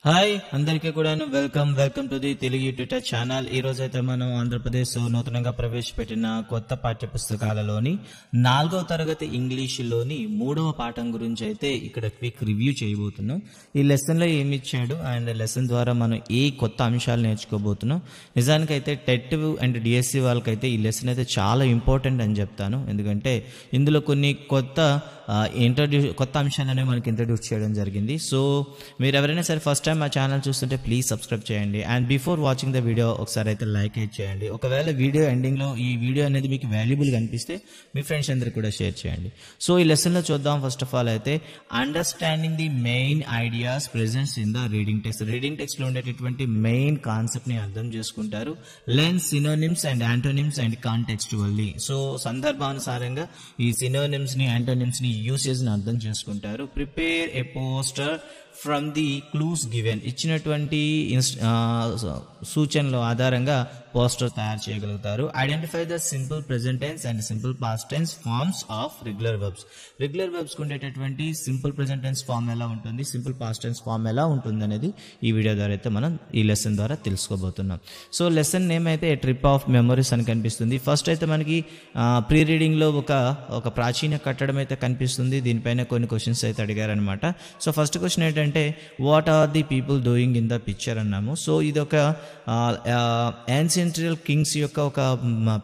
Hi అందరికీ కూడాను welcome to the Telugu YouTube channel. ఈ రోజు అయితే మనం ఆంధ్రప్రదేశ్ నూతనంగా ప్రవేశపెట్టిన కొత్త పాఠ్య పుస్తకాలలోని 4వ తరగతి ఇంగ్లీషులోని 3వ పాఠం గురించి అయితే ఇక్కడ క్విక్ రివ్యూ చేయబోతున్నాం. ఈ లెసన్ లో ఏమి ఇచ్చాడు అండ్ లెసన్ ద్వారా మనం ఏ కొత్త అంశాలు నేర్చుకోబోతున్నాం. నిజానికైతే టెట్ అండ్ డిఎస్సి వాళ్ళకైతే ఈ లెసన్ అయితే చాలా ఇంపార్టెంట్ అని చెప్తాను. ఎందుకంటే ఇందులో కొన్ని కొత్త అంశాలనే మనకి ఇంట్రడ్యూస్ చేయడం జరిగింది. సో మీరు ఎవరైనా సరే ఫస్ట్ టైం మా ఛానల్ చూస్తుంటే ప్లీజ్ సబ్స్క్రైబ్ చేయండి and before watching the video ఒకసారి అయితే లైక్ చేయండి. ఒకవేళ వీడియో ఎండింగ్లో ఈ వీడియో అనేది మీకు వాల్యుబుల్గా అనిపిస్తే మీ ఫ్రెండ్స్ అందరికి కూడా షేర్ చేయండి. సో ఈ లెసన్లో చూద్దాం. ఫస్ట్ ఆఫ్ ఆల్ అయితే understanding the main ideas presents in the reading text. Reading టెక్స్ట్లో ఉండేటటువంటి మెయిన్ కాన్సెప్ట్ని అర్థం చేసుకుంటారు. Learn synonyms and antonyms and contextually. So సందర్భానుసారంగా ఈ సినోనిమ్స్ని యాంటోనిమ్స్ని యూసేజ్ని అర్థం చేసుకుంటారు. Prepare a poster from the clues given. ఇచ్చినటువంటి సూచనల ఆధారంగా పోస్టర్ తయారు చేయగలుగుతారు. Identify the simple present tense and simple past tense forms of regular verbs. Regular verbs ఉండేటటువంటి సింపుల్ ప్రెజెంట్ టెన్స్ ఫార్మ్ ఎలా ఉంటుంది, సింపుల్ పాస్ట్ టెన్స్ ఫార్మ్ ఎలా ఉంటుంది అనేది ఈ వీడియో ద్వారా అయితే మనం ఈ లెసన్ ద్వారా తెలుసుకోబోతున్నాం. సో లెసన్ నేమ్ అయితే ట్రిప్ ఆఫ్ మెమరీస్ అని కనిపిస్తుంది. ఫస్ట్ అయితే మనకి ప్రీ రీడింగ్లో ఒక ప్రాచీన కట్టడం అయితే కనిపిస్తుంది. దీనిపైన కొన్ని క్వశ్చన్స్ అయితే అడిగారనమాట. సో ఫస్ట్ క్వశ్చన్ ఏంటంటే what are the people doing in the picture అన్నాము. సో ఇది ఒక యాన్సెంట్రల్ కింగ్స్ యొక్క ఒక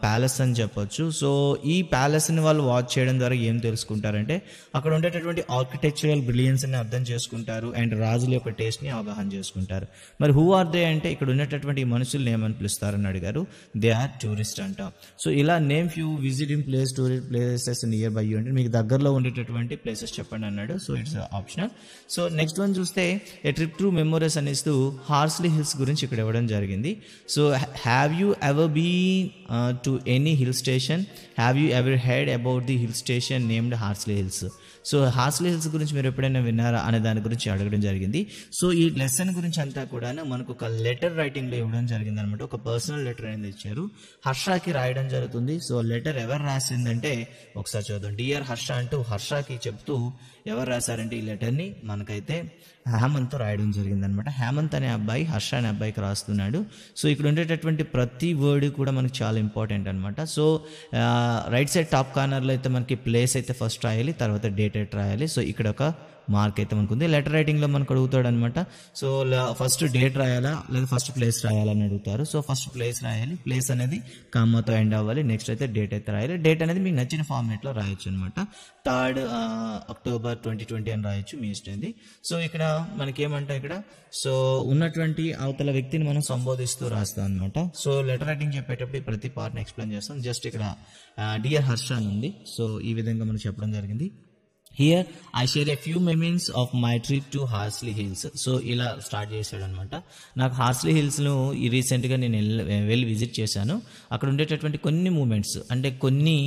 ప్యాలెస్ అని చెప్పొచ్చు. సో ఈ ప్యాలెస్ని వాళ్ళు వాచ్ చేయడం ద్వారా ఏం తెలుసుకుంటారంటే అక్కడ ఉండేటటువంటి ఆర్కిటెక్చరల్ బ్రిలియన్స్ని అర్థం చేసుకుంటారు అండ్ రాజుల యొక్క టేస్ట్ని అవగాహన చేసుకుంటారు. మరి హూ ఆర్ దే అంటే ఇక్కడ ఉన్నటువంటి మనుషులు ఏమని పిలుస్తారని అడిగారు. దే ఆర్ టూరిస్ట్ అంట. సో ఇలా name few visiting tourist places near by you అంటే మీకు దగ్గరలో ఉండేటటువంటి ప్లేసెస్ చెప్పండి అన్నాడు. So it's optional. So next one చూస్తే ఏ ట్రిప్ టు మెమోరీస్ అనేస్తూ హార్స్లీ హిల్స్ గురించి ఇక్కడ ఇవ్వడం జరిగింది. So have you ever been to any hill station, have you ever heard about the hill station named Horsley Hills. So Horsley Hills గురించి మీరు ఎప్పుడైనా విన్నారా అనే దాని గురించి అడగడం జరిగింది. సో ఈ లెసన్ గురించి అంతా కూడా మనకు ఒక లెటర్ రైటింగ్లో ఇవ్వడం జరిగింది అనమాట. ఒక పర్సనల్ లెటర్ అనేది ఇచ్చారు. హర్షకి రాయడం జరుగుతుంది. సో లెటర్ ఎవరు రాసిందంటే ఒకసారి చూద్దాం. డియర్ హర్ష అంటూ హర్షకి చెప్తూ ఎవరు రాశారంటే ఈ లెటర్ని మనకైతే హేమంత్ రాయడం జరిగింది అనమాట. హేమంత్ అనే అబ్బాయి హర్ష అనే అబ్బాయికి రాస్తున్నాడు. సో ఇక్కడ ఉండేటటువంటి ప్రతి వర్డ్ కూడా మనకి చాలా ఇంపార్టెంట్ అనమాట. సో రైట్ సైడ్ టాప్ కార్నర్లో అయితే మనకి ప్లేస్ అయితే ఫస్ట్ రాయాలి, తర్వాత డేట్ అయితే రాయాలి. సో ఇక్కడ ఒక మార్క్ అయితే మనకు ఉంది. లెటర్ రైటింగ్లో మనకు అడుగుతాడు అనమాట. సో ఫస్ట్ డేట్ రాయాలా లేదా ఫస్ట్ ప్లేస్ రాయాలని అడుగుతారు. సో ఫస్ట్ ప్లేస్ రాయాలి, ప్లేస్ అనేది కామాతో ఎండ్ అవ్వాలి. నెక్స్ట్ అయితే డేట్ అయితే రాయాలి. డేట్ అనేది మీకు నచ్చిన ఫార్మేట్లో రాయొచ్చు అనమాట. 3rd October 2020 అని రాయొచ్చు, మీ ఇష్టం. సో ఇక్కడ మనకేమంటే ఇక్కడ సో ఉన్నటువంటి అవతల వ్యక్తిని మనం సంబోధిస్తూ రాస్తాం అనమాట. సో లెటర్ రైటింగ్ చెప్పేటప్పుడు ప్రతి పార్ట్ని ఎక్స్ప్లెయిన్ చేస్తాం. జస్ట్ ఇక్కడ డియర్ హర్ష అని ఉంది. సో ఈ విధంగా మనం చెప్పడం జరిగింది. Here I share a few memories of my trip to Harsley Hills. So ఇలా స్టార్ట్ చేశాడు అనమాట. నాకు హార్స్లీ హిల్స్ను రీసెంట్గా నేను వెళ్ళి విజిట్ చేశాను. అక్కడ ఉండేటటువంటి కొన్ని మూమెంట్స్ అంటే కొన్ని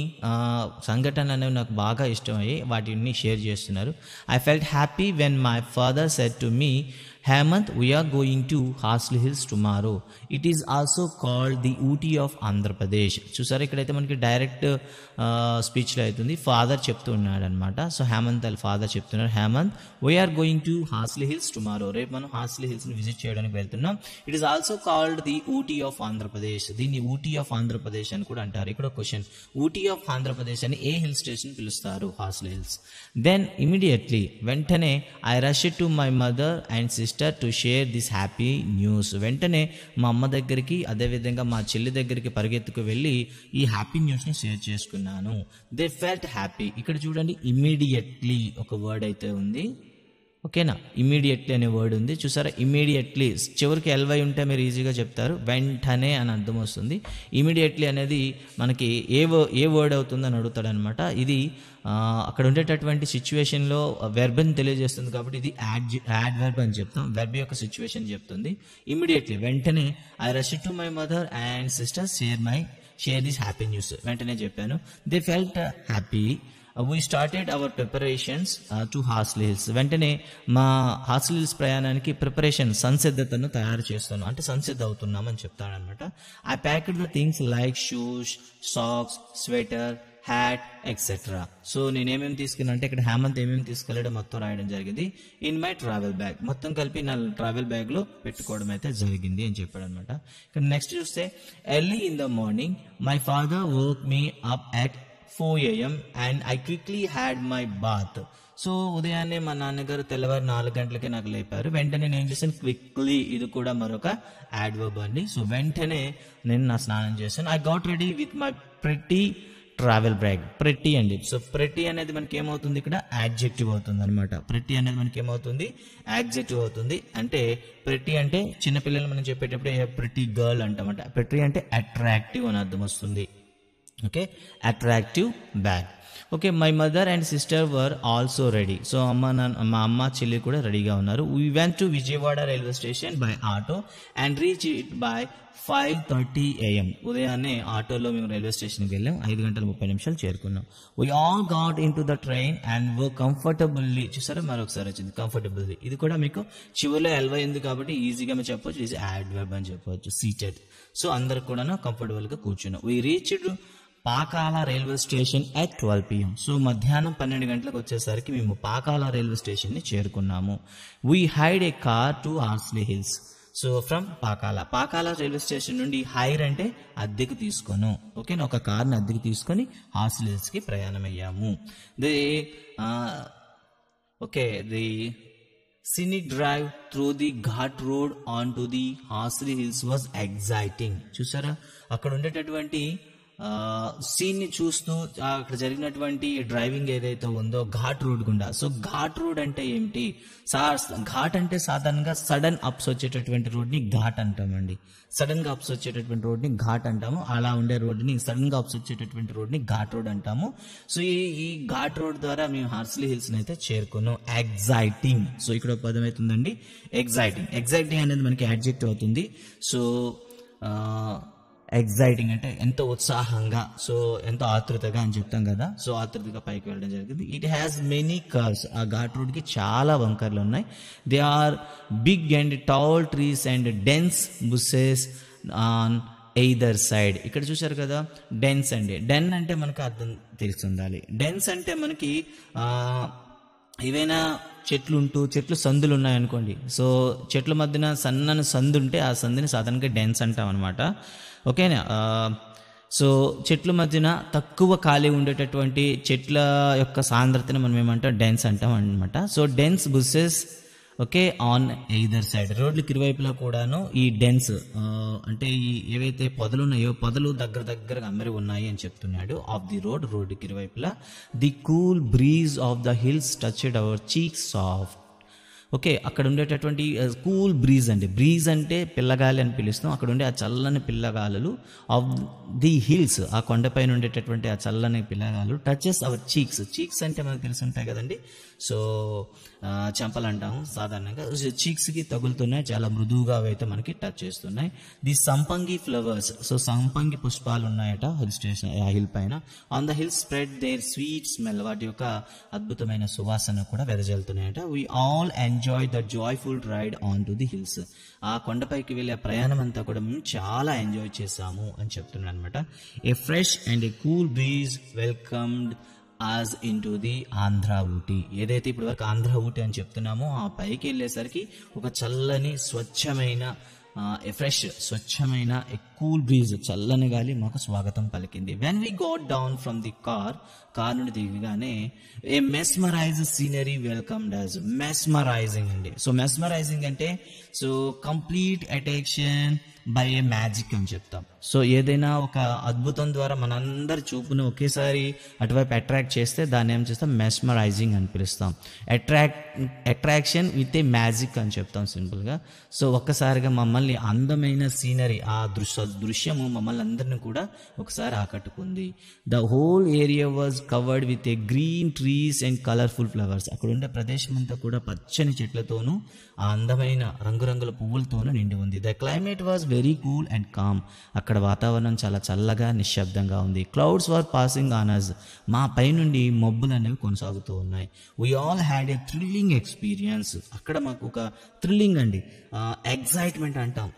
సంఘటనలు అనేవి నాకు బాగా ఇష్టమయ్యి వాటిని షేర్ చేస్తున్నారు. I felt happy when my father said to me, Hemant, we are going to Harsley Hills tomorrow. It is also called the Ooty of Andhra Pradesh. చూసారా ఇక్కడైతే మనకి డైరెక్ట్ స్పీచ్లో అవుతుంది. ఫాదర్ చెప్తూ ఉన్నాడు అనమాట. సో హేమంత్ వాళ్ళ ఫాదర్ చెప్తున్నారు, Hemanth we are going to Horsley Hills tomorrow. రేపు మనం హార్స్లీ హిల్స్ని విజిట్ చేయడానికి వెళ్తున్నాం. It is also called the Ooty of Andhra Pradesh. దీన్ని ఊటీ ఆఫ్ ఆంధ్రప్రదేశ్ అని కూడా అంటారు. ఇక్కడ క్వశ్చన్, ఊటీ ఆఫ్ ఆంధ్రప్రదేశ్ అని ఏ హిల్ స్టేషన్ పిలుస్తారు? Horsley hills. దెన్ ఇమీడియట్లీ వెంటనే I rush to my mother and sister to share this happy news. వెంటనే మా అమ్మ దగ్గరికి అదేవిధంగా మా చెల్లి దగ్గరికి పరిగెత్తుకు వెళ్ళి ఈ హ్యాపీ న్యూస్ని షేర్ చేసుకున్నాను. They felt happy. ఇక్కడ చూడండి ఇమీడియట్లీ ఒక వర్డ్ అయితే ఉంది. ఓకేనా, ఇమీడియట్లీ అనే వర్డ్ ఉంది చూసారా. ఇమీడియట్లీ చివరికి ఎల్వై ఉంటే మీరు ఈజీగా చెప్తారు, వెంటనే అని అర్థం వస్తుంది. ఇమీడియట్లీ అనేది మనకి ఏ వర్డ్ అవుతుందని అడుగుతాడు అనమాట. ఇది అక్కడ ఉండేటటువంటి సిచ్యువేషన్లో వెర్బ్ని తెలియజేస్తుంది కాబట్టి ఇది యాడ్ వెర్బ్ అని చెప్తాం. వెర్బ్ యొక్క సిచ్యువేషన్ చెప్తుంది. ఇమీడియట్లీ వెంటనే I rush to my mother and sister share this happy news. వెంటనే చెప్పాను. They felt happy. We started our preparations to Horsley Hills. వెంటనే మా హార్స్లీ హిల్స్ ప్రయాణానికి ప్రిపరేషన్ సంసిద్ధతను తయారు చేస్తాను అంటే సంసిద్ధ అవుతున్నామని చెప్తాడనమాట. I packed the things like shoes, socks, sweater, hat etcetera. So నేనేమేమి తీసుకున్నా అంటే ఇక్కడ హేమంత్ ఏమేమి తీసుకెళ్ళడం మొత్తం రాయడం జరిగింది. ఇన్ మై ట్రావెల్ బ్యాగ్, మొత్తం కలిపి నా ట్రావెల్ బ్యాగ్ లో పెట్టుకోవడం అయితే జరిగింది అని చెప్పాడు అనమాట. ఇక్కడ నెక్స్ట్ చూస్తే early in the morning my father work me up at 4 AM and I quickly had my bath. So ఉదయాన్నే మా నాన్నగారు తెల్లవారు 4 గంటలకే నాకు లేపారు. వెంటనే నేను చేశాను క్విక్లీ, ఇది కూడా మరొక యాడ్వర్బ్ అండి. సో వెంటనే నేను నా స్నానం చేశాను. I got ready with my pretty travel bag. Pretty అండి. సో ప్రెటీ అనేది మనకి ఏమవుతుంది, ఇక్కడ యాడ్జెక్టివ్ అవుతుంది అనమాట. ప్రెటీ అనేది మనకి ఏమవుతుంది, యాడ్జెక్టివ్ అవుతుంది. అంటే ప్రెటీ అంటే చిన్నపిల్లలు మనం చెప్పేటప్పుడు ప్రెటీ గర్ల్ అంటామంట. ప్రెటీ అంటే అట్రాక్టివ్ అని అర్థం వస్తుంది. Okay, attractive bag. Okay, my mother and sister were also ready. So మా అమ్మ చెల్లి కూడా రెడీగా ఉన్నారు. We went to Vijayawada railway station by auto and reach it by 5:30 AM. ఉదయాన్నే ఆటోలో మేము రైల్వే స్టేషన్కి వెళ్ళాం. 5:30 చేరుకున్నాం. We all got in to the train and were comfortably. చూసారా, మరొకసారి వచ్చింది కంఫర్టబుల్లీ. ఇది కూడా మీకు చివరిలో ఎల్వై ఉంది కాబట్టి ఈజీగా మేము చెప్పొచ్చు, ఇది యాడ్వర్బ్ అని చెప్పవచ్చు. సీటెడ్. సో అందరికి కూడా కంఫర్టబుల్ గా కూర్చున్నాం. We reached Pakala railway station at 12 PM. So మధ్యాహ్నం 12 గంటలకు వచ్చేసరికి మేము పాకాల రైల్వే స్టేషన్ ని చేరుకున్నాము. We hide A car to Horsley Hills. So from Pakala railway station నుండి హైర్ అంటే అద్దెకు తీసుకోను. ఓకేనా, ఒక కార్ని అద్దెకు తీసుకొని హార్స్లీ హిల్స్ కి ప్రయాణం అయ్యాము. The scenic drive through the Ghat road onto the Hasli Hills was exciting. చూసారా, అక్కడ ఉండేటటువంటి సీన్ ని చూస్తూ అక్కడ జరిగినటువంటి డ్రైవింగ్ ఏదైతే ఉందో ఘాట్ రోడ్ గుండా. సో ఘాట్ రోడ్ అంటే ఏమిటి, ఘాట్ అంటే సాధారణంగా సడన్ అప్స్ వచ్చేటటువంటి రోడ్ ని ఘాట్ అంటామండి. సడన్ గా అప్స్ వచ్చేటటువంటి రోడ్ ని ఘాట్ అంటాము. అలా ఉండే రోడ్ ని, సడన్ గా అప్స్ వచ్చేటటువంటి రోడ్ ని ఘాట్ రోడ్ అంటాము. సో ఈ ఘాట్ రోడ్ ద్వారా మేము హార్స్లీ హిల్స్ అయితే చేరుకున్నాం. ఎగ్జైటింగ్. సో ఇక్కడ పదం అవుతుందండి ఎగ్జైటింగ్. ఎగ్జైటింగ్ అనేది మనకి యాడ్జెక్టివ్ అవుతుంది. సో ఎగ్జైటింగ్ అంటే ఎంతో ఉత్సాహంగా, సో ఎంతో ఆతృతగా అని చెప్తాం కదా. సో ఆతృతగా పైకి వెళ్ళడం జరిగింది. It has many curves. ఆ ఘాట్ రోడ్ కి చాలా వంకర్లు ఉన్నాయి. There are big and tall trees and dense bushes on either side. ఇక్కడ చూశారు కదా, డెన్స్ అండి. డెన్ అంటే మనకు అర్థం తెలిసి ఉండాలి. డెన్స్ అంటే మనకి ఏవైనా చెట్లు సందులు ఉన్నాయనుకోండి. సో చెట్ల మధ్యన సన్నని సందు ఉంటే ఆ సందుని సాధారణంగా డెన్స్ అంటాం అనమాట. ఓకేనా. సో చెట్ల మధ్యన తక్కువ ఖాళీ ఉండేటటువంటి చెట్ల యొక్క సాంద్రతను మనం ఏమంటాం, డెన్స్ అంటాం అనమాట. So dense bushes okay on either side. రోడ్లకి ఇరువైపులా కూడాను ఈ డెన్స్ అంటే ఈ ఏవైతే పొదలు ఉన్నాయో పొదలు దగ్గరగా అమరి ఉన్నాయి అని చెప్తున్నాడు. ఆఫ్ ది రోడ్డుకి ఇరువైపులా. The cool breeze of the hills touched our cheeks soft. Okay, అక్కడ ఉండేటటువంటి కూల్ బ్రీజ్ అండి. బ్రీజ్ అంటే పిల్లగాలి అని పిలుస్తాం. అక్కడ ఉండే ఆ చల్లని పిల్లగాలులు ఆఫ్ ది హిల్స్, ఆ కొండపైన ఉండేటటువంటి ఆ చల్లని పిల్లగాలు టచెస్ అవర్ చీక్స్. చీక్స్ అంటే మనకు తెలిసి ఉంటాయి కదండి. సో చెంపలు అంటాము సాధారణంగా. చీక్స్కి తగులుతున్నాయి, చాలా మృదువుగా అయితే మనకి టచ్ చేస్తున్నాయి. ది సంపంగి ఫ్లవర్స్. సో సంపంగి పుష్పాలు ఉన్నాయట హిల్ స్టేషన్, ఆ హిల్ పైన. On the hill spread their sweet smell. వాటి యొక్క అద్భుతమైన సువాసన కూడా వెదజల్లుతున్నాయట. We all enjoy the joyful ride on to the hills. ఆ కొండపైకి వెళ్ళే ప్రయాణం అంతా కూడా మేము చాలా ఎంజాయ్ చేసాము అని చెప్తున్నాను అనమాట. ఏ fresh and A cool breeze welcomed as into the Andhra Ooty. ఏదైతే ఇప్పుడు వరకు ఆంధ్ర ఊటీ అని చెప్తున్నామో ఆ పైకి వెళ్ళేసరికి ఒక చల్లని స్వచ్ఛమైన స్వచ్ఛమైన కూల్ బ్రీజ్, చల్లని గాలి మాకు స్వాగతం పలికింది. When we got down from the car నుండి దిగగానే ఏ మెస్మరైజ్ సీనరీ వెల్కమ్డ్ అస్. మెస్మరైజింగ్ అండి. సో మెస్మరైజింగ్ అంటే so complete attention by A magic అని చెప్తాం. సో ఏదైనా ఒక అద్భుతం ద్వారా మనందరి చూపును ఒకేసారి అటువైపు అట్రాక్ట్ చేస్తే దాన్ని ఏం చేస్తాం, మెస్మరైజింగ్ అని పిలుస్తాం. అట్రాక్షన్ విత్ ఏ మ్యాజిక్ అని చెప్తాం సింపుల్గా. సో ఒక్కసారిగా మమ్మల్ని అందమైన సీనరీ, ఆ దృశ్యము మమ్మల్ని అందరిని కూడా ఒకసారి ఆకట్టుకుంది. The hole area was covered with a green trees and colourful flowers. అక్కడ ఉండే ప్రదేశం అంతా కూడా పచ్చని చెట్లతోనూ ఆ అందమైన రంగురంగుల పువ్వులతోనూ నిండి ఉంది. The climate was very cool and calm. అక్కడ వాతావరణం చాలా చల్లగా నిశ్శబ్దంగా ఉంది. Clouds were passing on us. మా పై నుండి మబ్బులు అనేవి కొనసాగుతూ ఉన్నాయి. We all had a thrilling experience. అక్కడ మాకు ఒక థ్రిల్లింగ్ అండి, ఎగ్జైట్మెంట్ అంటాం.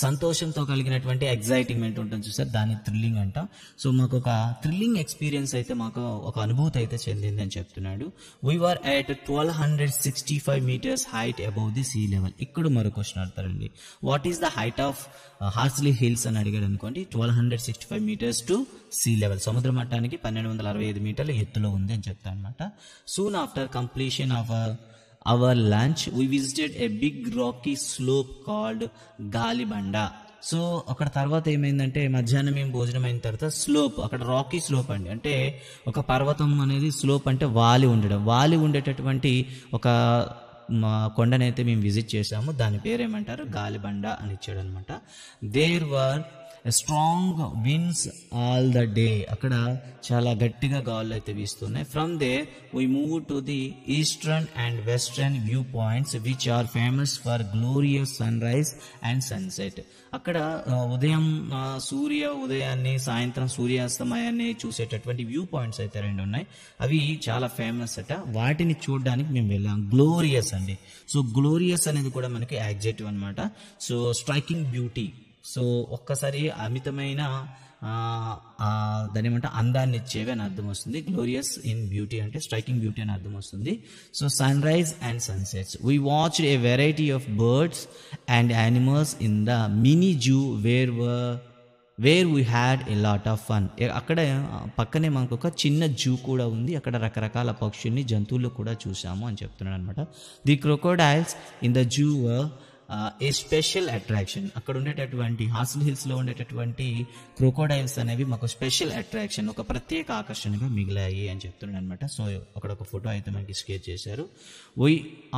సంతోషంతో కలిగినటువంటి ఎగ్జైటింగ్మెంట్ ఉంటుంది చూసారు, దాన్ని థ్రిల్లింగ్ అంటాం. సో మాకు ఒక థ్రిల్లింగ్ ఎక్స్పీరియన్స్ అయితే, మాకు ఒక అనుభూతి అయితే చెందింది అని చెప్తున్నాడు. We were at 1265 meters height above the sea level. ఇక్కడ మరో క్వశ్చన్ అడతారండి, what is the height of Horsley Hills అని అడిగాడు అనుకోండి. 1265 meters టు సీ లెవెల్, సముద్ర మట్టానికి 1265 మీటర్ల ఎత్తులో ఉంది అని చెప్తాను అనమాట. Soon after completion of our lunch we visited a big rocky slope called Galibanda. So అక్కడ తర్వాత ఏమైందంటే, మధ్యాహ్నం మేము భోజనం అయిన తర్వాత స్లోప్, అక్కడ రాకీ స్లోప్ అండి, అంటే ఒక పర్వతం అనేది స్లోప్ అంటే వాలి ఉండేటటువంటి ఒక కొండనైతే మేము విజిట్ చేసాము. దాని పేరు ఏమంటారు, గాలిబండ అని ఇచ్చాడు అనమాట. There were strong winds all the day, అక్కడ చాలా గట్టిగా గాలులు అయితే వీస్తున్నాయి. From there we move to the eastern and western view points which are famous for glorious sunrise and sunset. అక్కడ ఉదయం సూర్య ఉదయాన్ని, సాయంత్రం సూర్యాస్తమయాన్ని చూసేటటువంటి వ్యూ పాయింట్స్ అయితే 2 ఉన్నాయి. అవి చాలా ఫేమస్ అట, వాటిని చూడడానికి మేము వెళ్ళాం. గ్లోరియస్ అండి, సో గ్లోరియస్ అనేది కూడా మనకి యాడ్జెక్టివ్ అనమాట. సో స్ట్రైకింగ్ బ్యూటీ, సో ఒక్కసారి అమితమైన దాని ఏమంటే అందాన్ని ఇచ్చేవి అని అర్థం వస్తుంది. గ్లోరియస్ ఇన్ బ్యూటీ అంటే స్ట్రైకింగ్ బ్యూటీ అని అర్థం వస్తుంది. So sunrise and sunsets. We watched a variety of birds and animals in the mini zoo where we had a lot of fun. అక్కడ పక్కనే మనకు ఒక చిన్న జూ కూడా ఉంది, అక్కడ రకరకాల పక్షుల్ని, జంతువులు కూడా చూసాము అని చెప్తున్నాడు అనమాట. The crocodiles in the zoo A special attraction. అక్కడ ఉండేటటువంటి హార్స్లీ హిల్స్ లో ఉండేటటువంటి క్రొకోడైల్స్ అనేవి మాకు స్పెషల్ అట్రాక్షన్, ఒక ప్రత్యేక ఆకర్షణగా మిగిలాయి అని చెప్తున్నాడు అనమాట. సో అక్కడ ఒక ఫోటో అయితే మనకి షేర్ చేశారు. We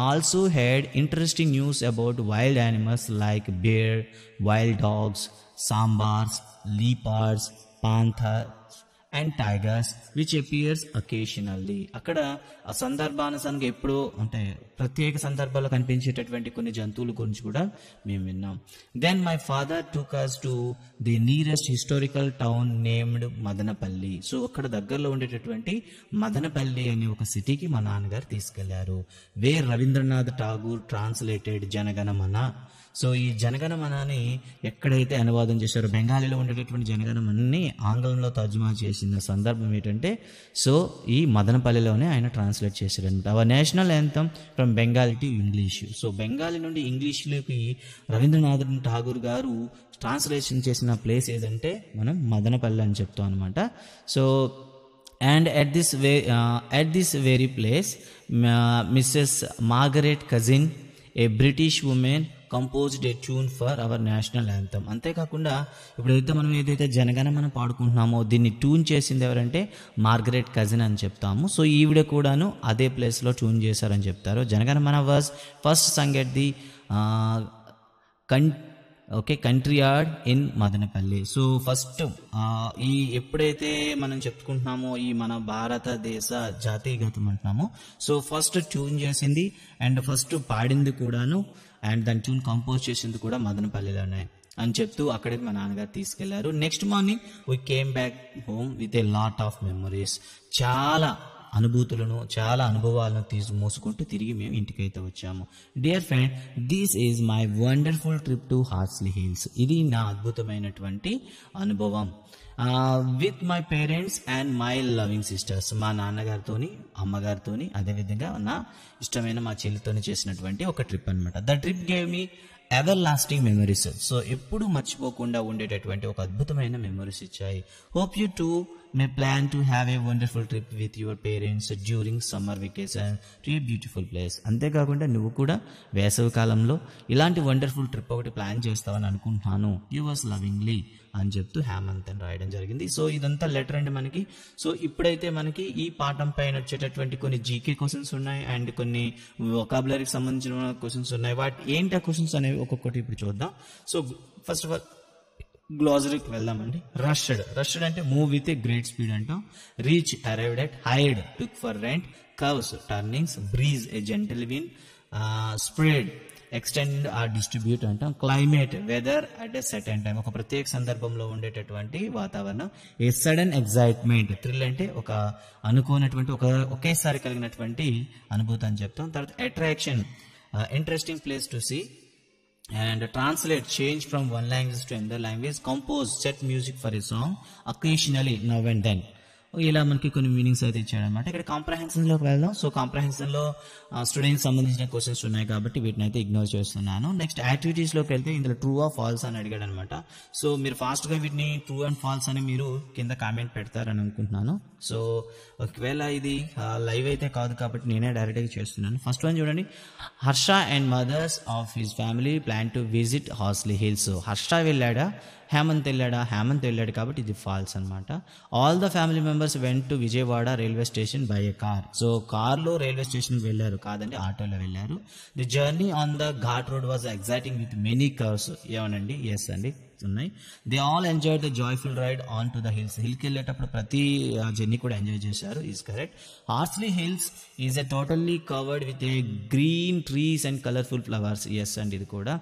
also had interesting news about wild animals like bear, wild dogs, sambars, leopards, panther and tigers which appears occasionally. అక్కడ ఆ సందర్భానుసారంగా ఎప్పుడో అంటే ప్రత్యేక సందర్భాల్లో కనిపించేటటువంటి కొన్ని జంతువుల గురించి కూడా మేము విన్నాం. Then my father took us to the nearest historical town named Madanapalle. So అక్కడ దగ్గరలో ఉండేటటువంటి మదనపల్లి అనే ఒక సిటీకి మా నాన్నగారు తీసుకెళ్లారు. Where Rabindranath Tagore translated Jana Gana Mana. So ఈ జనగణమనని ఎక్కడైతే అనువాదం చేశారో, బెంగాలీలో ఉండేటటువంటి జనగణమనని ఆంగ్లంలో తర్జుమా చేసిన సందర్భం ఏంటంటే, సో ఈ మదనపల్లిలోనే ఆయన ట్రాన్స్లేట్ చేశారు అనమాట. Our national anthem from Bengali to English. So Bengali నుండి ఇంగ్లీష్లోకి రవీంద్రనాథ్ ఠాగూర్ గారు ట్రాన్స్లేషన్ చేసిన ప్లేస్ ఏదంటే మనం మదనపల్లి అని చెప్తాం అనమాట. So and at this very place Mrs. Margaret Cousin, a British woman, composed a tune for our national anthem. అంతేకాకుండా ఇప్పుడైతే మనం ఏదైతే జనగణమన పాడుకుంటున్నామో దీన్ని ట్యూన్ చేసింది ఎవరంటే మార్గరెట్ కజిన్ అని చెప్తాము. సో ఈవిడ కూడాను అదే ప్లేస్లో ట్యూన్ చేశారని చెప్తారు. Jana Gana Mana was first sung at the country yard in Madanapalle. So first ఈ ఎప్పుడైతే మనం చెప్పుకుంటున్నామో ఈ మన భారతదేశ జాతీయ గీతం అంటున్నామో, సో ఫస్ట్ ట్యూన్ చేసింది అండ్ ఫస్ట్ పాడింది కూడాను అండ్ దాని ట్యూన్ కంపోజ్ చేసింది కూడా మదనపల్లిలోనే అని చెప్తూ అక్కడికి మా నాన్నగారు తీసుకెళ్లారు. Next morning we came back home with a lot of memories. చాలా అనుభూతులను, చాలా అనుభవాలను మోసుకుంటూ తిరిగి మేము ఇంటికైతే వచ్చాము. Dear friend, this is my wonderful trip to Horsley hills. ఇది నా అద్భుతమైనటువంటి అనుభవం with my parents and my loving sisters. మా నాన్నగారితోని, అమ్మగారితోని, అదేవిధంగా నా ఇష్టమైన మా చెల్లితోని చేసినటువంటి ఒక ట్రిప్ అనమాట. The trip gave me ever lasting memories. So ఎప్పుడు మర్చిపోకుండా ఉండేటటువంటి ఒక అద్భుతమైన మెమరీస్ ఇచ్చాయి. Hope you two may plan to have a wonderful trip with your parents during summer vacation to a beautiful place. అంతేకాకుండా నువ్వు కూడా వేసవి కాలంలో ఇలాంటి వండర్ఫుల్ ట్రిప్ ఒకటి ప్లాన్ చేస్తావని అనుకుంటున్నాను. యువర్స్ లవింగ్లీ అని చెప్తూ హేమంత్ అని రాయడం జరిగింది. సో ఇదంతా లెటర్ అండి మనకి. సో ఇప్పుడైతే మనకి ఈ పాఠం పైన వచ్చేటటువంటి కొన్ని జీకే క్వశ్చన్స్ ఉన్నాయి అండ్ కొన్ని వొకాబులరీకి సంబంధించిన క్వశ్చన్స్ ఉన్నాయి. వాటి ఏంటి ఆ క్వశ్చన్స్ అనేవి ఒక్కొక్కటి ఇప్పుడు చూద్దాం. సో ఫస్ట్ ఆఫ్ ఆల్ గ్లాజరీకి వెళ్దామండి. రష్డ్ అంటే move with a great speed అంటాం. Reach, arrived at, hide, took for rent, curves, turnings, breeze, a gentle wind, spread, extend or distribute అంటాం. Climate, weather at a certain time, ఒక ప్రత్యేక సందర్భంలో ఉండేటటువంటి వాతావరణం. ఏ సడన్ ఎగ్జైట్మెంట్, థ్రిల్ అంటే ఒక అనుకోనటువంటి ఒకేసారి కలిగినటువంటి అనుభూతి అని చెప్తాం. తర్వాత attraction, interesting place to see. and translate, change from one language to another language, compose, set music for a song occasionally, now and then. ఇలా మనకి కొన్ని మీనింగ్స్ అయితే ఇచ్చాడనమాట. ఇక్కడ కాంప్రహెన్షన్ లోకి వెళ్దాం. సో కాంప్రహెన్షన్ లో స్టూడెంట్స్ సంబంధించిన క్వశ్చన్స్ ఉన్నాయి కాబట్టి వీటిని అయితే ఇగ్నోర్ చేస్తున్నాను. నెక్స్ట్ యాక్టివిటీస్ లోకి వెళ్తే ఇందులో ట్రూ ఆర్ ఫాల్స్ అని అడిగాడు అనమాట. సో మీరు ఫాస్ట్ గా వీటిని ట్రూ అండ్ ఫాల్స్ అని మీరు కింద కామెంట్ పెడతారని అనుకుంటున్నాను. సో ఒకవేళ ఇది లైవ్ అయితే కాదు కాబట్టి నేనే డైరెక్ట్ గా చేస్తున్నాను. ఫస్ట్ వన్ చూడండి, Harsha and mothers of his family plan to visit Horsley Hills. Harsha వెళ్ళాడా, హేమంత్ వెళ్ళాడా? హేమంత్ వెళ్ళాడు కాబట్టి ఇది ఫాల్స్ అనమాట. All the family members went to Vijayawada railway station by a car. So కార్లో రైల్వే స్టేషన్ వెళ్ళారు, కాదండి ఆటోలో వెళ్ళారు. The journey on the ghat road was exciting with many curves. ఏమనండి? ఎస్ అండి ఉన్నాయి. They all enjoy the joyful ride on to the hills. హిల్కి వెళ్ళేటప్పుడు ప్రతి జర్నీ కూడా ఎంజాయ్ చేశారు. Is correct. Horsley Hills is a totally covered with a green trees and colourful flowers. Yes అండి ఇది కూడా.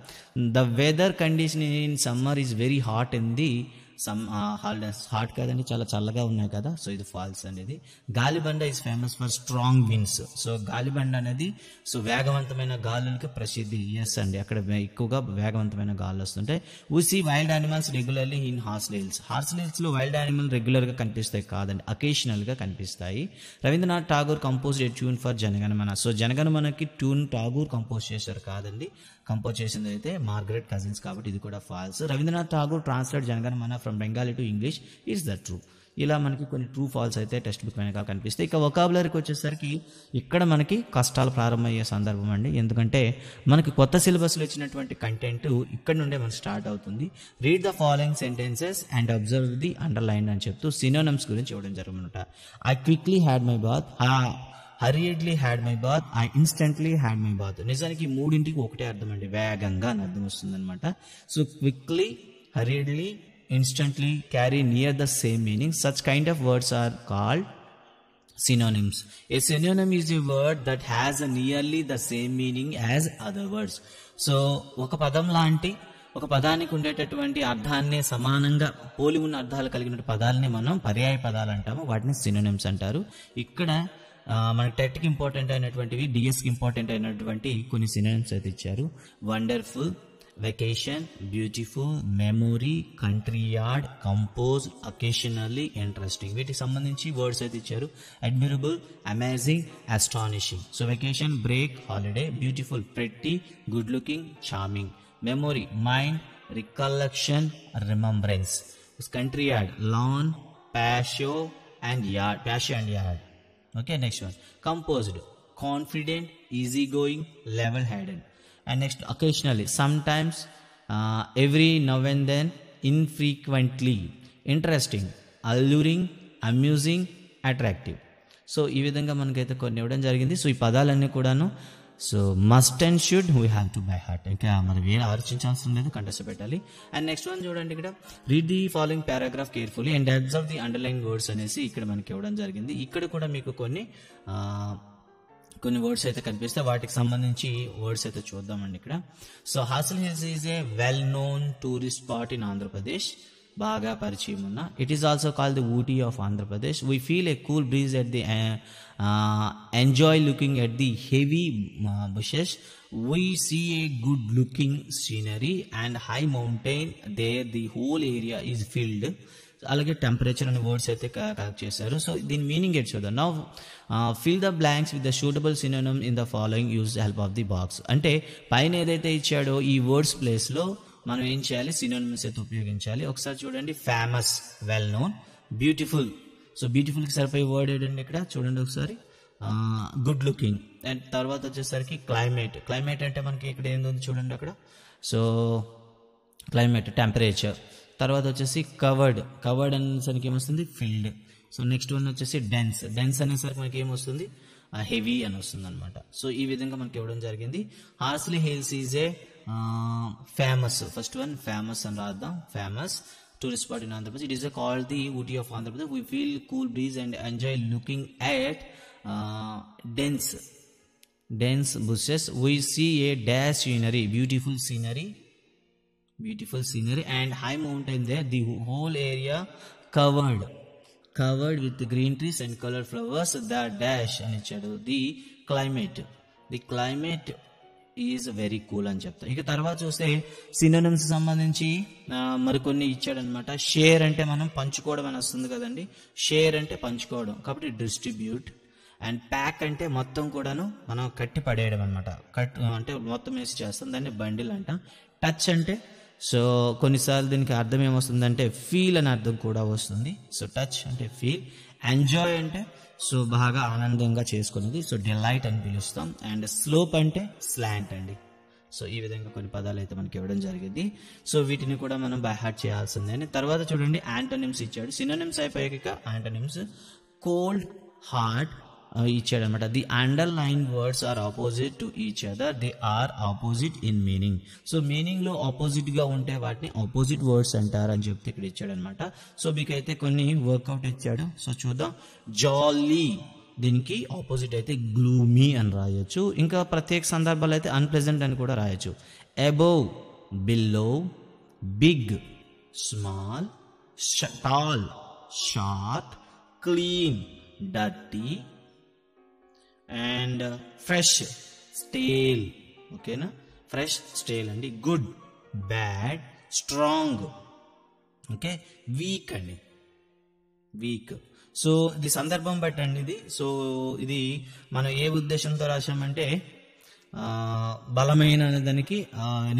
The weather condition in summer is very hot in the holidays. Hot కాదండి, చాలా చల్లగా ఉన్నాయి కదా. సో ఇది ఫాల్స్ అనేది. Galibanda is famous for strong winds. So Galibanda అనేది సో వేగవంతమైన గాలులకి ప్రసిద్ధి. ఎస్ అండి, అక్కడ ఎక్కువగా వేగవంతమైన గాలు వస్తుంటాయి. We see wild animals regularly in Horsley Hills. Horsley Hills లో వైల్డ్ యానిమల్ రెగ్యులర్ గా కనిపిస్తాయి కాదండి, అకేషనల్ గా కనిపిస్తాయి. Rabindranath Tagore composed a tune for Jana Gana Mana. So జనగణమనకి ట్యూన్ ఠాగూర్ కంపోజ్ చేశారు కాదండి, కంపోజ్ చేసింది అయితే మార్గరెట్ కజిన్స్ కాబట్టి ఇది కూడా false. Rabindranath Tagore translate Jana Gana Mana from Bengali to English. Is the true. ఇలా మనకి కొన్ని ట్రూ ఫాల్స్ అయితే టెక్స్ట్ బుక్ వెనకాల కనిపిస్తాయి. ఇక వొకాబులరీకి వచ్చేసరికి ఇక్కడ మనకి కష్టాలు ప్రారంభమయ్యే సందర్భం అండి. ఎందుకంటే మనకి కొత్త సిలబస్లో ఇచ్చినటువంటి కంటెంట్ ఇక్కడ నుండే మనకి స్టార్ట్ అవుతుంది. Read the following sentences and observe the underline అని చెప్తూ సినోనిమ్స్ గురించి ఇవ్వడం జరుగుతుందన్నమాట. I quickly had my bath, hurriedly had my bath, I instantly had my bath. నిజానికి మూడింటికి ఒకటే అర్థం అండి, వేగంగా అని అర్థం వస్తుంది అనమాట. So quickly, hurriedly, instantly carry near the same meaning. Such kind of words are called synonyms. A synonym is a word that has a nearly the same meaning as other words. So ఒక పదం లాంటి ఒక పదానికి ఉండేటటువంటి అర్థాన్ని సమానంగా పోలి ఉన్న అర్థాలు కలిగిన పదాలని మనం పర్యాయ పదాలు అంటాము, వాటిని సినోనిమ్స్ అంటారు. ఇక్కడ మన టెట్కి ఇంపార్టెంట్ అయినటువంటివి, డిఎస్కి ఇంపార్టెంట్ అయినటువంటి కొన్ని సినోనిమ్స్ అయితే ఇచ్చారు. Wonderful, vacation, beautiful, memory, country yard, compose, occasionally, interesting. వీటికి సంబంధించి వర్డ్స్ అయితే ఇచ్చారు. Admirable, amazing, astonishing. So vacation break, holiday. Beautiful pretty, good looking, charming. Memory mind, recollection, remembrance. Country yard lawn, patio and yard. Okay, next one. Composed, confident, easygoing, level-headed. And next, occasionally, sometimes, every now and then, infrequently, interesting, alluring, amusing, attractive. So ఈ విధంగా మనకైతే కొన్ని ఇవ్వడం జరిగింది. So ఈ పదాలన్నీ కూడాను so must and should we have to buy heart. ఇంకా మనం వేరే ఆలోచించాల్సిన లేదు, కంటెస్ట్ పెట్టాలి. అండ్ నెక్స్ట్ వన్ చూడండి, ఇక్కడ read the following paragraph carefully and observe the underline words అనేసి ఇక్కడ మనకి ఇవ్వడం జరిగింది. ఇక్కడ కూడా మీకు కొన్ని వర్డ్స్ అయితే కనిపిస్తాయి, వాటికి సంబంధించి వర్డ్స్ అయితే చూద్దామండి ఇక్కడ. So Horsley Hills is a well known tourist spot in Andhra Pradesh. బాగా పరిచయం ఉన్న. It is also called the Ooty of Andhra Pradesh. We feel A cool breeze at the enjoy looking at the heavy bushes. We see a good looking scenery and high mountain there. The whole area is filled. అలాగే temperature అనే words అయితే correct చేశారు. So దీని meaning ఏంటి చూద్దాం. Now fill the blanks with the suitable synonym in the following use help of the box. అంటే పైన ఏదైతే ఇచ్చాడో ఈ వర్డ్స్ ప్లేస్లో మనం ఏం చేయాలి, సినోనిమ్స్ అయితే ఉపయోగించాలి. ఒకసారి చూడండి, famous, well known. Beautiful, so బ్యూటిఫుల్కి సరిపోయే వర్డ్ ఏంటండి ఇక్కడ చూడండి ఒకసారి. Good looking. అండ్ తర్వాత వచ్చేసరికి క్లైమేట్. క్లైమేట్ అంటే మనకి ఇక్కడ ఏంది చూడండి అక్కడ. So climate, temperature. తర్వాత వచ్చేసి కవర్డ్. కవర్డ్ అనేసరికి ఏమొస్తుంది, ఫిల్డ్. సో నెక్స్ట్ వన్ వచ్చేసి డెన్స్. డెన్స్ అనేసరికి మనకి ఏమొస్తుంది, హెవీ అని వస్తుంది అనమాట. సో ఈ విధంగా మనకి ఇవ్వడం జరిగింది. Horsley Hills is a famous. First one famous అని రాద్దాం. Famous tourist spot in Andhra Pradesh. It is called the Ooty of Andhra Pradesh. We feel cool breeze and enjoy looking at dense bushes. We see a dash scenery, beautiful scenery and high mountain there. The whole area covered with green trees and colored flowers. The dash and the climate is very cool అని చెప్తాం. ఇక తర్వాత చూస్తే synonyms సంబంధించి మరికొన్ని ఇచ్చాడనమాట. Share అంటే మనం పంచుకోవడం అని వస్తుంది కదండి. షేర్ అంటే పంచుకోవడం కాబట్టి డిస్ట్రిబ్యూట్. అండ్ ప్యాక్ అంటే మొత్తం కూడాను మనం కట్టి పడేయడం అనమాట. అంటే మొత్తం వేసి చేస్తాం, దాన్ని బండిల్ అంటాం. టచ్ అంటే సో కొన్నిసార్లు దీనికి అర్థం ఏమొస్తుందంటే ఫీల్ అని అర్థం కూడా వస్తుంది. సో టచ్ అంటే ఫీల్. ఎంజాయ్ అంటే సో బాగా ఆనందంగా చేసుకునేది, సో డిలైట్ అని పిలుస్తాం. అండ్ స్లోప్ అంటే స్లాంట్ అండి. సో ఈ విధంగా కొన్ని పదాలు అయితే మనకి ఇవ్వడం జరిగింది. సో వీటిని కూడా మనం బై హార్ట్ చేయాల్సిందే. అని తర్వాత చూడండి యాంటోనిమ్స్ ఇచ్చాడు. సినోనిమ్స్ అయిపోయాక యాంటోనిమ్స్. కోల్డ్, హార్డ్ ఇచ్చాడు అనమాట. The underline words are opposite to each other, they are opposite in meaning. So meaning లో ఆపోజిట్ గా ఉంటే వాటిని ఆపోజిట్ వర్డ్స్ అంటారు అని చెప్తే ఇక్కడ ఇచ్చాడు అనమాట. సో మీకైతే కొన్ని వర్కౌట్ ఇచ్చాడు. సో చూద్దాం. జాలీ, దీనికి ఆపోజిట్ అయితే గ్లూమీ అని రాయొచ్చు. ఇంకా ప్రత్యేక సందర్భాలు అయితే అన్ప్లెజెంట్ అని కూడా రాయొచ్చు. Above, below, big, small, tall, short, clean, dirty, and fresh, stale. ఓకేనా, ఫ్రెష్, స్టేల్ అండి. Good, bad, strong. Okay, weak అండి, వీక్. సో ఇది సందర్భం బట్టండి ఇది. సో ఇది మనం ఏ ఉద్దేశంతో రాసామంటే బలమైన అనే దానికి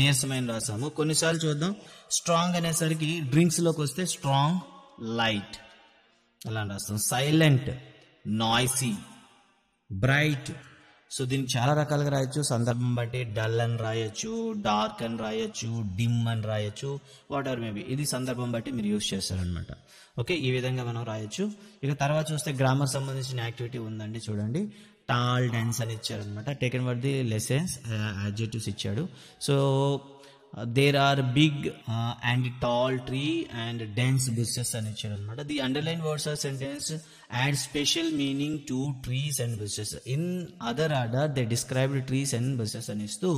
నీరసమైన రాసాము. కొన్నిసార్లు చూద్దాం. స్ట్రాంగ్ అనేసరికి డ్రింక్స్ లోకి వస్తే స్ట్రాంగ్, లైట్ అలా రాస్తాం. Silent, noisy, bright. సో దీనికి చాలా రకాలుగా రాయొచ్చు. సందర్భం బట్టి డల్ అని రాయొచ్చు, డార్క్ అని రాయొచ్చు, డిమ్ అని రాయొచ్చు, వాట్ ఎవర్ మేబీ. ఇది సందర్భం బట్టి మీరు యూజ్ చేస్తారనమాట. ఓకే, ఈ విధంగా మనం రాయొచ్చు. ఇక తర్వాత చూస్తే గ్రామర్ సంబంధించిన యాక్టివిటీ ఉందండి. చూడండి. టాల్, డెన్స్ అని ఇచ్చారనమాట. Taken word the lessons, adjectives ఇచ్చాడు. So there are big and tall tree and dense bushes అని ఇచ్చాడు అనమాట. The underline words are sentence add special meaning to trees and bushes. In other order they described trees and bushes అని ఇస్తూ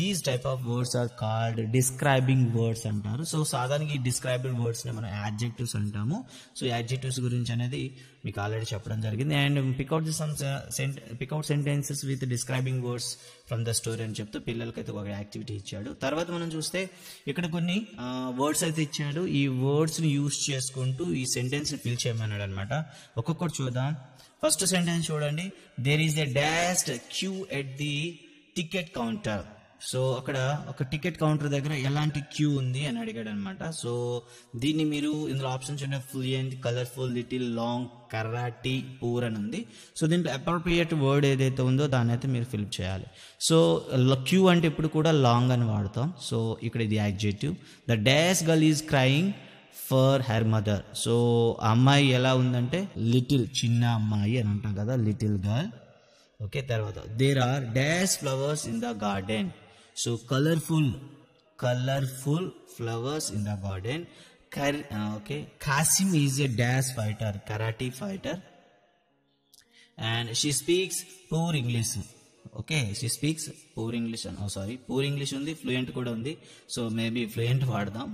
these type of words are called describing words అంటారు. So సాధారణంగా ఈ described words ని మనం adjectives అంటాము. So ఈ adjectives గురించి అనేది మీకు ఆల్రెడీ చెప్పడం జరిగింది. And pick out sentences with describing words from the story అని చెప్తూ పిల్లలకైతే ఒక యాక్టివిటీ ఇచ్చాడు. తర్వాత మనం చూస్తే ఇక్కడ కొన్ని వర్డ్స్ అయితే ఇచ్చాడు. ఈ వర్డ్స్ ని యూజ్ చేసుకుంటూ ఈ సెంటెన్స్ ని ఫిల్ చేయమన్నాడు అనమాట. ఒక్కొక్కటి చూద్దాం. ఫస్ట్ సెంటెన్స్ చూడండి. There is a dashed queue at the ticket counter. So అక్కడ ఒక టికెట్ కౌంటర్ దగ్గర ఎలాంటి క్యూ ఉంది అని అడిగాడు అనమాట. సో దీన్ని మీరు ఇందులో ఆప్షన్స్ ఉన్నాయి. Fluent, colourful, little, long, karate, poor అని ఉంది. సో దీంట్లో అప్రోప్రియేట్ వర్డ్ ఏదైతే ఉందో దాన్ని అయితే మీరు ఫిల్ చేయాలి. సో క్యూ అంటే ఇప్పుడు కూడా లాంగ్ అని వాడతాం. సో ఇక్కడ ఇది adjective. The dash girl is crying for her mother. So ఆ అమ్మాయి ఎలా ఉందంటే లిటిల్, చిన్న అమ్మాయి అని అంటాం కదా, లిటిల్ గర్ల్. ఓకే, తర్వాత there are dash flowers in the garden. So colourful flowers in the garden. Okay, Kasim is a dash fighter, karate fighter, and she speaks poor English. Okay, she speaks poor English. Oh sorry, poor English undi, fluent kuda undi. So maybe fluent vaadam,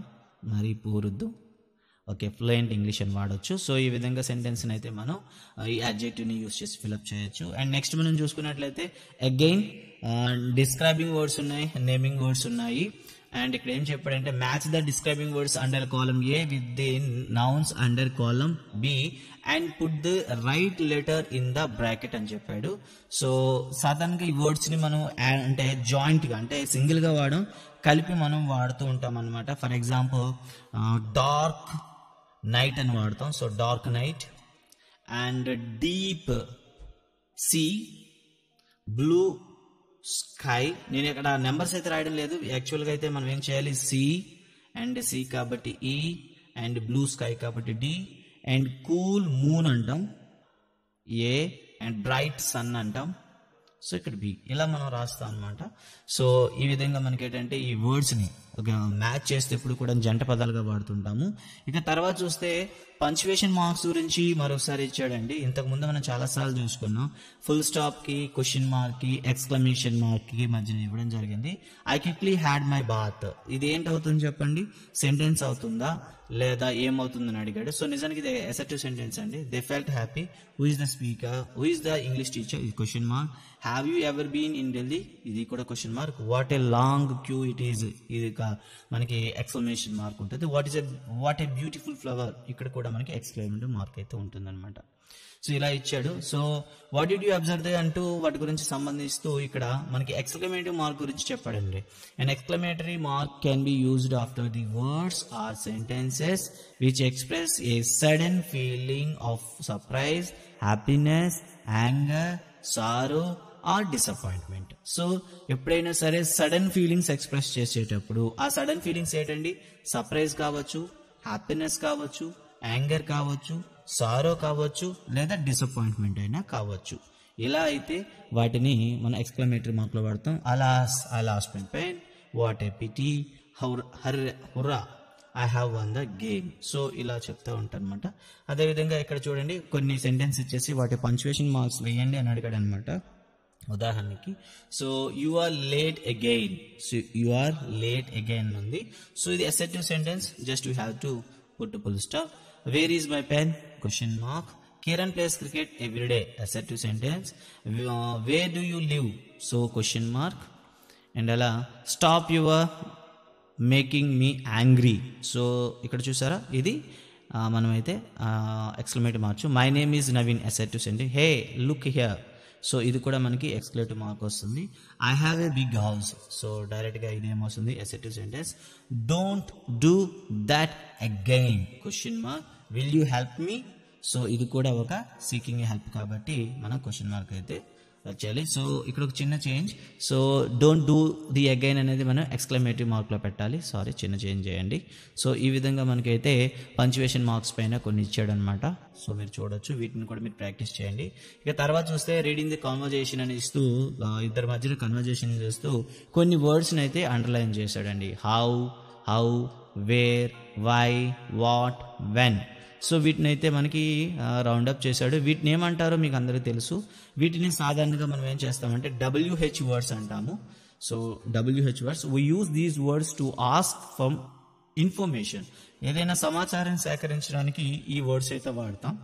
mari poor uddu. Okay, fluent English అని వాడచ్చు. So ఈ విధంగా సెంటెన్స్ని అయితే మనం ఈ అడ్జెక్టివ్ని use చేసి ఫిల్అప్ చేయొచ్చు. అండ్ నెక్స్ట్ మనం చూసుకున్నట్లయితే అగైన్ డిస్క్రైబింగ్ వర్డ్స్ ఉన్నాయి, నేమింగ్ వర్డ్స్ ఉన్నాయి. అండ్ ఇక్కడ ఏం చెప్పాడంటే match the describing words under column A with the nouns under column B and put the right letter in the bracket అని చెప్పాడు. సో సాధారణంగా ఈ వర్డ్స్ ని మనం అంటే జాయింట్ గా అంటే సింగిల్ గా వాడడం, కలిపి మనం వాడుతూ ఉంటాం అనమాట. ఫర్ ఎగ్జాంపుల్ డార్క్ నైట్ అని వాడతాం. So dark night. And deep sea, blue sky. నేను ఇక్కడ నెంబర్స్ అయితే రాయడం లేదు. యాక్చువల్గా అయితే మనం ఏం చేయాలి, సి అండ్ సి కాబట్టి ఈ, అండ్ బ్లూ స్కై కాబట్టి డి, అండ్ కూల్ మూన్ అంటాం ఏ, అండ్ బ్రైట్ సన్ అంటాం. సో ఇక్కడ బి, ఇలా మనం రాస్తాం అనమాట. సో ఈ విధంగా మనకి ఏంటంటే ఈ వర్డ్స్ని మ్యాచ్ చేస్తే ఎప్పుడు కూడా జంట పదాలుగా వాడుతుంటాము. ఇక తర్వాత చూస్తే పంచువేషన్ మార్క్స్ గురించి మరొకసారి ఇచ్చాడండి. ఇంతకుముందు మనం చాలాసార్లు చూసుకున్నాం. ఫుల్ స్టాప్కి, క్వశ్చన్ మార్క్కి, ఎక్స్క్లమేషన్ మార్క్కి మధ్యన ఇవ్వడం జరిగింది. I quickly had my bath, ఇది ఏంటవుతుంది చెప్పండి? సెంటెన్స్ అవుతుందా లేదా ఏమవుతుందని అడిగాడు. సో నిజానికి ఇది అసర్టివ్ సెంటెన్స్ అండి. They felt happy. Who is the speaker? Who is the English teacher? ఇది question mark. Have you ever been in Delhi? ఇది కూడా question mark. What a long queue it is, ఇది మనకి ఎక్స్క్లమేషన్ మార్క్ ఉంటుంది. What a beautiful flower, ఇక్కడ కూడా మనకి exclamative mark అయితే ఉంటుంది అనమాట. సో ఇలా ఇచ్చాడు. So what did you observe అంటూ వాటి గురించి సంబంధిస్తూ ఇక్కడ మనకి ఎక్స్క్లమేటివ్ మార్క్ గురించి చెప్పాడండి. And exclamatory mark can be used after the words or sentences which express a sudden feeling of surprise, happiness, anger, sorrow or disappointment. So ఎప్పుడైనా సరే sudden feelings express చేసేటప్పుడు ఆ సడన్ ఫీలింగ్స్ ఏంటండి? Surprise కావచ్చు, happiness కావచ్చు, anger కావచ్చు, sorrow కావచ్చు, లేదా డిసప్పాయింట్మెంట్ అయినా కావచ్చు. ఇలా అయితే వాటిని మనం ఎక్స్క్లమేటరీ మార్క్లో వాడతాం. I lost my pen, what a pity, hurrah I have won the game. So ఇలా చెప్తూ ఉంటాను అనమాట. అదేవిధంగా ఇక్కడ చూడండి కొన్ని సెంటెన్స్ ఇచ్చేసి వాటి పంచువేషన్ మార్క్స్ వేయండి అని అడిగాడు అనమాట. ఉదాహరణకి so you are late again, so you are late again ఉంది. సో ఇది assertive sentence, just you have to put full stop. Where is my pen? Question mark. Kiran plays cricket every day, assertive sentence. Where do you live? So question mark. And ala stop your making me angry. So ఇక్కడ చూసారా, ఇది మనమైతే exclamative మార్చు. My name is Naveen, assertive sentence. Hey look here, so ఇది కూడా మనకి exclamative mark వస్తుంది. I have a big house, so డైరెక్ట్గా ఇది ఏమొస్తుంది? Assertive sentence. Don't do that again, question mark. Will you help me? So ఇది కూడా ఒక సీకింగ్ హెల్ప్ కాబట్టి మనం క్వశ్చన్ మార్క్ అయితే వచ్చేయాలి. సో ఇక్కడ ఒక చిన్న change. So don't do the again అనేది మనం ఎక్స్క్లమేటివ్ మార్క్లో పెట్టాలి. సారీ, చిన్న చేంజ్ చేయండి. సో ఈ విధంగా మనకైతే పంచువేషన్ మార్క్స్ పైన కొన్ని ఇచ్చాడు అనమాట. సో మీరు చూడొచ్చు, వీటిని కూడా మీరు ప్రాక్టీస్ చేయండి. ఇక తర్వాత చూస్తే రీడింగ్ ది కాన్వర్జేషన్ అని ఇస్తూ ఇద్దరి మధ్యన కన్వర్జేషన్ చేస్తూ కొన్ని వర్డ్స్ని అయితే అండర్లైన్ చేశాడండి. How, where, why, what, when. So వీటిని అయితే మనకి రౌండప్ చేశాడు. వీటిని ఏమంటారో మీకు అందరికీ తెలుసు. వీటిని సాధారణంగా మనం ఏం చేస్తామంటే WH వర్డ్స్ అంటాము. So WH words, we use these words to ask for information. ఏదైనా సమాచారం సేకరించడానికి ఈ వర్డ్స్ అయితే వాడతాం.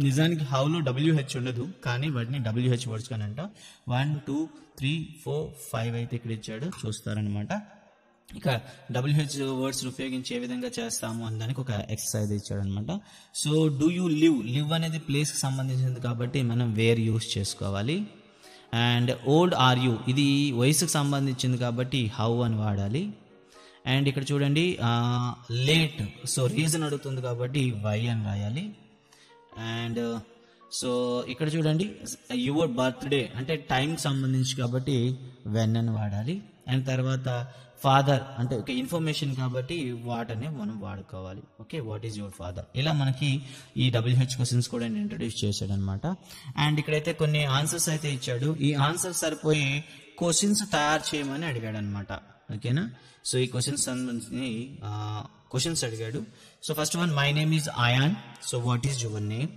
నిజానికి హౌలో WH ఉండదు, కానీ వాటిని WH వర్డ్స్ కానీ అంటాం. 1 2 3 4 5 అయితే ఇక్కడ ఇచ్చాడు, చూస్తారనమాట. ఇక WH వర్డ్స్ ఉపయోగించి ఏ విధంగా చేస్తాము అని దానికి ఒక ఎక్సర్సైజ్ ఇచ్చాడు అనమాట. సో డూ యూ లివ్ అనేది ప్లేస్కి సంబంధించింది కాబట్టి మనం వేర్ యూస్ చేసుకోవాలి. అండ్ ఓల్డ్ ఆర్ యూ, ఇది వయసుకు సంబంధించింది కాబట్టి హౌ అని వాడాలి. అండ్ ఇక్కడ చూడండి లేట్, సో రీజన్ అడుగుతుంది కాబట్టి వై అని రాయాలి. అండ్ సో ఇక్కడ చూడండి యువర్ బర్త్డే అంటే టైంకి సంబంధించి కాబట్టి వెన్ అని వాడాలి. అండ్ తర్వాత ఫాదర్ అంటే ఒక ఇన్ఫర్మేషన్ కాబట్టి వాటనే మనం వాడుకోవాలి. Okay, what is your father. ఇలా మనకి ఈ WH క్వశ్చన్స్ కూడా ఇంట్రడ్యూస్ చేశాడు అనమాట. అండ్ ఇక్కడైతే కొన్ని ఆన్సర్స్ అయితే ఇచ్చాడు. ఈ ఆన్సర్స్ సరిపోయి క్వశ్చన్స్ తయారు చేయమని అడిగాడు అనమాట. ఓకేనా, సో ఈ క్వశ్చన్స్ సంబంధించి క్వశ్చన్స్ అడిగాడు. So first one, my name is Ayaan, so what is your name.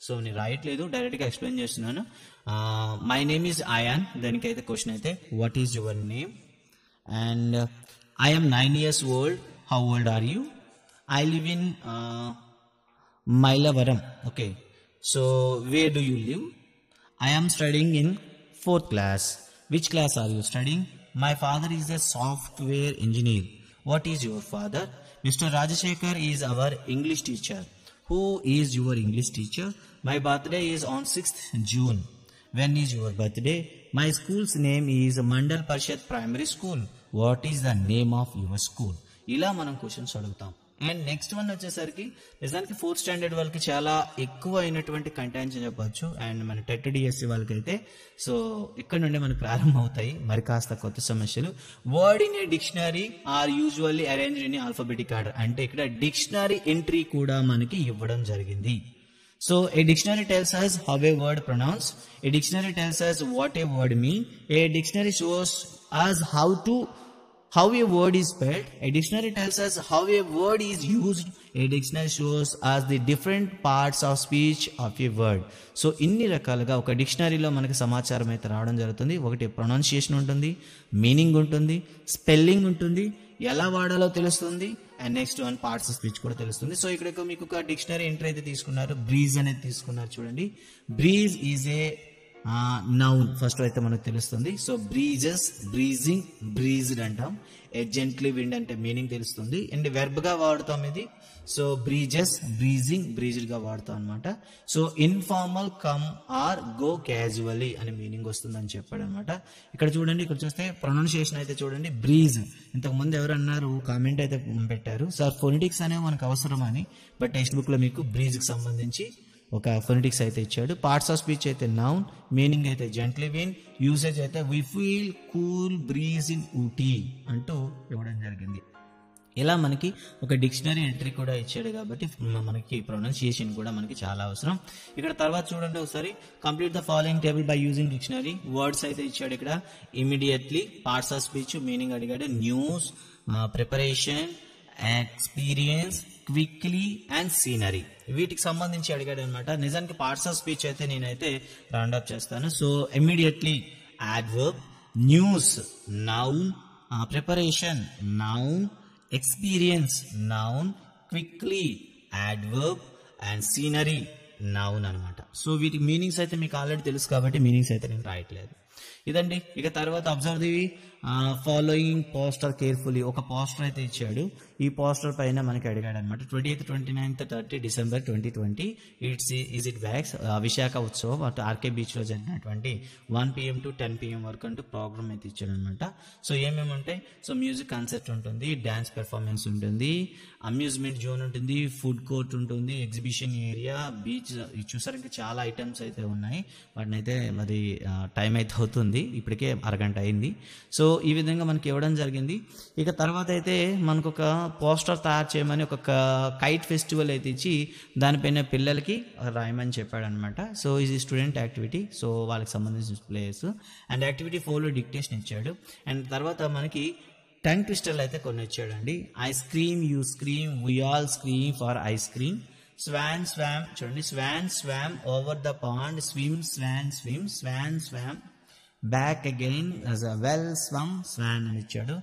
So నేను రాయట్లేదు, డైరెక్ట్గా ఎక్స్ప్లెయిన్ చేస్తున్నాను. మై నేమ్ ఈజ్ అయాన్, దానికైతే క్వశ్చన్ అయితే what is your name. And I am 9 years old. How old are you? I live in Mailavaram. Okay, so where do you live? I am studying in 4th class. Which class are you studying? My father is a software engineer. What is your father? Mr. Rajashekar is our English teacher. Who is your English teacher? My birthday is on 6th June. When is your birthday? My school's name is Mandal Parshad Primary School. What is the name of your school? ఇలా మనం questions అడుగుతాం. And next one వచ్చేసరికి నిజానికి 4th standard వాళ్ళకి చాలా ఎక్కువ అయినటువంటి contents చెప్పచ్చు. అండ్ మన టెట్ డిఎస్సి వాళ్ళకైతే సో ఇక్కడ నుండి మనకు ప్రారంభం అవుతాయి మరి కాస్త కొత్త సమస్యలు. Word in a dictionary are usually arranged in alphabetic order. అంటే ఇక్కడ డిక్షనరీ ఎంట్రీ కూడా మనకి ఇవ్వడం జరిగింది. So a dictionary tells us how a word pronounced. A dictionary tells us what a word mean. A dictionary shows us how a word is spelled. A dictionary tells us how a word is used. A dictionary shows us the different parts of speech of a word. So ఇన్ని రకాలుగా ఒక డిక్షనరీలో మనకి సమాచారం అయితే రావడం జరుగుతుంది. ఒకటి pronunciation ఉంటుంది, మీనింగ్ ఉంటుంది, స్పెల్లింగ్ ఉంటుంది, ఎలా వాడాలో తెలుస్తుంది, and next one parts of speech కూడా తెలుస్తుంది. సో ఇక్కడ మీకు ఒక డిక్షనరీ ఎంట్రీ అయితే తీసుకున్నారు, బ్రీజ్ అనేది తీసుకున్నారు. చూడండి, breeze is a noun first అయితే మనకు తెలుస్తుంది. సో బ్రీజెస్, బ్రీజింగ్, బ్రీజ్డ్ అంటాం. ఏ జెంట్లీ విండ్ అంటే మీనింగ్ తెలుస్తుంది. అండ్ వెర్బ్ గా వాడుతాం ఇది. సో బ్రీజెస్, బ్రీజింగ్, బ్రీజ్డ్ గా వాడతాం అనమాట. So informal, come or go casually అనే మీనింగ్ వస్తుంది అని చెప్పాడు అనమాట. ఇక్కడ చూడండి, ఇక్కడ చూస్తే ప్రొనౌన్సియేషన్ అయితే చూడండి, బ్రీజ్. ఇంతకు ముందు ఎవరు అన్నారు, కామెంట్ అయితే పెట్టారు, సార్ ఫొనెటిక్స్ అనేవి మనకు అవసరమని. బట్ టెక్స్ట్ బుక్ లో మీకు బ్రీజ్ కి సంబంధించి ఒక ఫొనెటిక్స్ అయితే ఇచ్చాడు. పార్ట్స్ ఆఫ్ స్పీచ్ అయితే నౌన్, మీనింగ్ అయితే జెంట్లీ విన్, యూసేజ్ అయితే we feel cool breeze in Ooty అంటూ ఇవ్వడం జరిగింది. ఇలా మనకి ఒక డిక్షనరీ ఎంట్రీ కూడా ఇచ్చాడు కాబట్టి మనకి ప్రొనౌన్సియేషన్ కూడా మనకి చాలా అవసరం. ఇక్కడ తర్వాత చూడండి ఒకసారి, complete the following table by using dictionary. Words అయితే ఇచ్చాడు ఇక్కడ. Immediately, parts of speech, meaning అడిగాడు, news, preparation, experience, quickly and scenery, వీటికి సంబంధించి అడిగాడు అనమాట. నిజానికి పార్ట్స్ ఆఫ్ స్పీచ్ అయితే నేనైతే రౌండ్ అప్ చేస్తాను. So immediately adverb, news noun, preparation noun, experience noun, quickly adverb and scenery noun అనమాట. సో వీటికి మీనింగ్స్ అయితే మీకు ఆల్రెడీ తెలుసు కాబట్టి మీనింగ్స్ అయితే నేను రాయట్లేదు. ఇదండి. ఇక తర్వాత observe the following poster carefully. ఒక పోస్టర్ అయితే ఇచ్చాడు. ఈ పోస్టర్ పైన మనకి అడిగాడు అనమాట. 28, 29, 30 December 2020 is it wax Visakha ఉత్సవం అటు ఆర్కే బీచ్ లో జరిగినటువంటి 1 PM to 10 PM వరకు అంటూ ప్రోగ్రామ్ అయితే ఇచ్చాడు అనమాట. సో ఏమేమి ఉంటాయి, సో మ్యూజిక్ కాన్సర్ట్ ఉంటుంది, డాన్స్ పెర్ఫార్మెన్స్ ఉంటుంది, అమ్యూజ్మెంట్ జోన్ ఉంటుంది, ఫుడ్ కోర్ట్ ఉంటుంది, ఎగ్జిబిషన్ ఏరియా, బీచ్. చూసారు ఇంకా చాలా ఐటమ్స్ అయితే ఉన్నాయి. వాటిని అయితే మరి టైం అయితే అవుతుంది, ఇప్పటికే అరగంట అయింది. సో ఈ విధంగా మనకి ఇవ్వడం జరిగింది. ఇక తర్వాత అయితే మనకు ఒక పోస్టర్ తయారు చేయమని ఒక కైట్ ఫెస్టివల్ అయితే ఇచ్చి దానిపైన పిల్లలకి రాయమని చెప్పాడు అనమాట. సో ఇది స్టూడెంట్ యాక్టివిటీ. సో వాళ్ళకి సంబంధించిన place and activity follow dictation ఇచ్చాడు. అండ్ తర్వాత మనకి టంగ్ ట్విస్టర్లు అయితే కొన్ని ఇచ్చాడండి. Ice cream, you scream, we all scream for ice cream. Swan swam, చూడండి, swan swam over the pond, swim swan swim, swan swam back again as a well swum swan అని ఇచ్చాడు.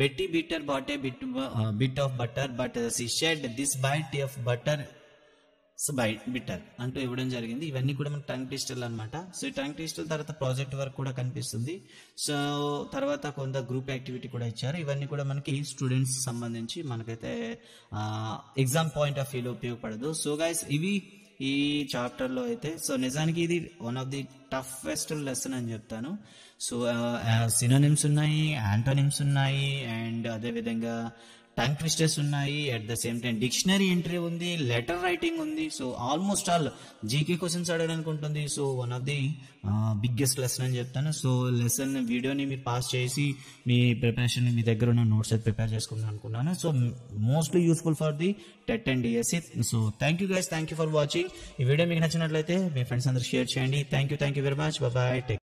Betty beater bought a bit of butter but she shed this bite of butter bitter అంటూ ఇవ్వడం జరిగింది. ఇవన్నీ కూడా మనకు tongue ట్విస్టర్లు అనమాట. So ఈ టంగ్ ట్విస్టర్ తర్వాత ప్రాజెక్ట్ వర్క్ కూడా కనిపిస్తుంది. సో తర్వాత కొంత గ్రూప్ యాక్టివిటీ కూడా ఇచ్చారు. ఇవన్నీ కూడా మనకి స్టూడెంట్స్ సంబంధించి మనకైతే ఎగ్జామ్ పాయింట్ ఆఫ్ వ్యూలో ఉపయోగపడదు. సో గైస్, ఇవి ఈ చాప్టర్ లో అయితే. సో నిజానికి ఇది one of the toughest lesson అని చెప్తాను. సో సినోనిమ్స్ ఉన్నాయి, యాంటోనిమ్స్ ఉన్నాయి, అండ్ అదే విధంగా టంగ్ ట్విస్టర్స్ ఉన్నాయి. At the same time dictionary entry ఉంది, లెటర్ రైటింగ్ ఉంది. So almost all GK questions అడగడానికి ఉంటుంది. So one of the biggest lesson అని చెప్తాను. సో లెసన్ వీడియోని మీరు పాస్ చేసి మీ ప్రిపరేషన్, మీ దగ్గర ఉన్న నోట్స్ అయితే ప్రిపేర్ చేసుకుందాం అనుకున్నాను. So mostly useful for the TET and DSC. So thank you guys, thank you for watching. ఈ వీడియో మీకు నచ్చినట్లయితే మీ ఫ్రెండ్స్ అందరూ షేర్ చేయండి. Thank you very much. Bye.